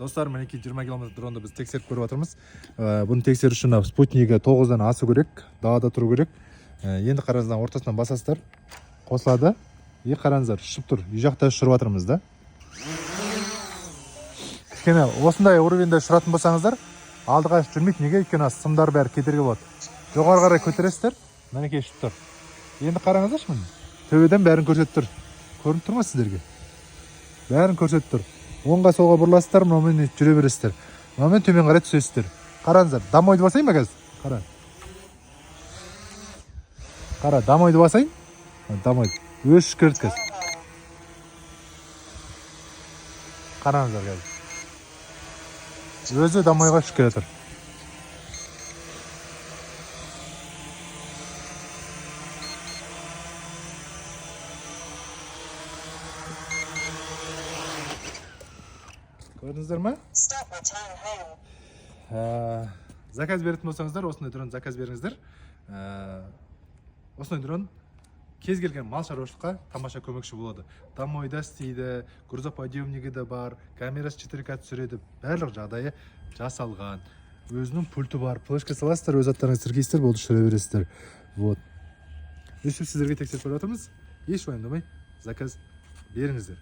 Достар, мінекей 20 км дронды біз тексеріп көріп жатырмыз. Бұны тексеру үшін спутнигі 9-дан асы керек, далада тұру керек. Енді қараңыздар, ортасынан басасыздар, қосылады. Қараңыздар, ұшып тұр. Үй жақта ұшырып жатырмыз да. Кішкене осындай уровеньде ұшыратын болсаңыздар, алдыға жүрмейді. Неге? Өйткені сымдар бәрі кедергі болады. Жоғары қарай көтересіздер, мінекей ұшып тұр. Енді қараңыздаршы міне. Төбеден бәрін көрсетіп тұр. Көрініп тұр ма сіздерге? Бәрін көрсетіп тұр. Оңға солға бұрыласыздар, мынамен жүре бересіздер. Мынамен төмен қарай түсесіздер. Қараңыздар, домойды басайын ба қазір? Қара. Қара, домойды басайын. Домойды. Өз шүкірт қазір. Қараңыздар қазір. Өзі домойға шүкір етір. Көрдіңіздер ма? Заказ беретін болсаңыздар, осындай дрон заказ беріңіздер. Осындай дрон кез келген мал шаруашылыққа тамаша көмекші болады. Домойда істейді, грузоподъемнигі де бар, камерасы 4К түсіреді, барлық жағдайы жасалған. Өзінің пульті бар, флешка саласыздар, өз аттарыңыз тіркейсіздер, болды жүре бересіздер. Вот. Өшіп сіздерге тексеріп көріп жатырмыз. Еш уайымдамай заказ беріңіздер.